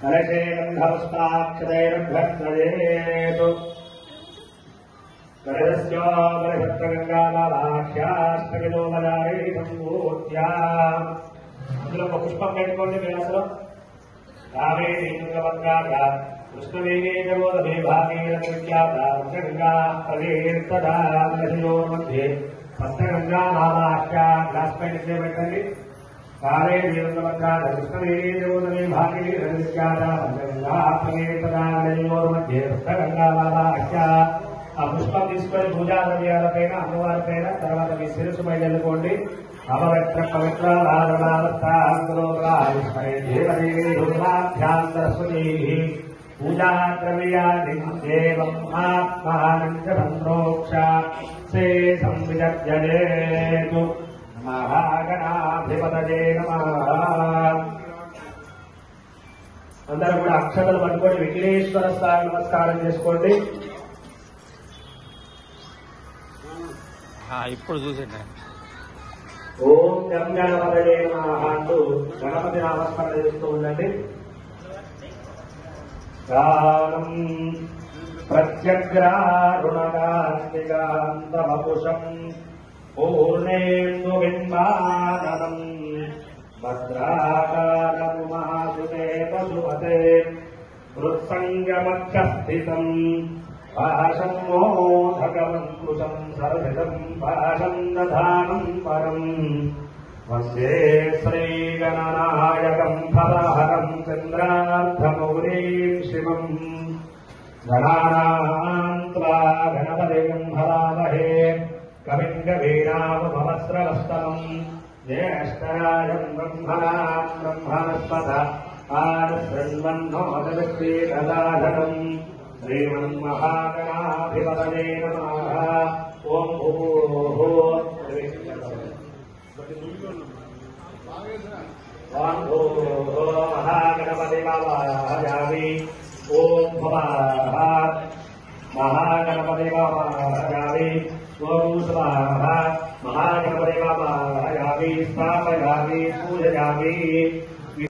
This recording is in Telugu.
कलशे गन्धपुष्पाक्षतैर्भ्यर्चयेत् गणेशस्योपरिभक्तगङ्गामालाख्याष्टविलोमदारे सम्पूर्त्या అందులో ఒక పుష్పం పెట్టుకోండి మీరు అసలు కావేరీ గంగా కృష్ణవేగే జగోదమే భాగీరథ్యాత గంగా ప్రవేర్తదాశయో మధ్యే సప్తగంగా మాలాఖ్యా గ్లాస్ పైన పెట్టండి కావేరీ గంగా కృష్ణవేగే జగోదమే భాగీరథ్యాత గంగా ప్రవేర్తదాశయో మధ్యే సప్తగంగా మాలాఖ్యా ఆ పుష్పం తీసుకొని పూజా ద్రవ్యాలపైన అమ్మవారిపైన తర్వాత మీ శిరస్సు పైన చల్లుకోండి అపవిత్ర పవిత్ర సరస్వతీ పూజా ద్రవ్యాన్ని దేవం ఆత్మానందోక్ష సే సంవిజేతు మహాగణాధిపతయే నమః. అందరూ కూడా అక్షతలు పట్టుకొని విఘ్నేశ్వర స్వామి నమస్కారం చేసుకోండి. ఇప్పుడు చూసేట ఓం గం గణపతయే నమః అంటూ గణపతి నామస్మరణ చేస్తూ ఉండండి. గానం ప్రత్యగ్రారుణకాంతికాంతమపుషం పూర్ణేందు బింబాననం భద్రాకారముమాసుతే పశుపతే హృత్సంగమఖ్యస్థితం పాశం మోధకమంకుశం సర్వితం పాశం దధానం పరం వందే శ్రీగణనాయకం ఫలహరం చంద్రార్థమౌళీం శివం గణానాం త్వా గణపతిం హరామహే కవిం కవీనాముపమస్రవస్తమం జ్యేష్ఠరాజం బ్రహ్మణాం బ్రహ్మణస్పత ఆనశృణ్వన్నోదవిశ్రీదదాధనం శ్రీమన్మహాగణాధిపతయే నమః. ఓం మహాగణపతి వామయామి. ఓం స్వాహా మహాగణపతి వామయామి. ఓం స్వాహా మహాగణపతి వామయామి. స్థాపయామి పూజయామి.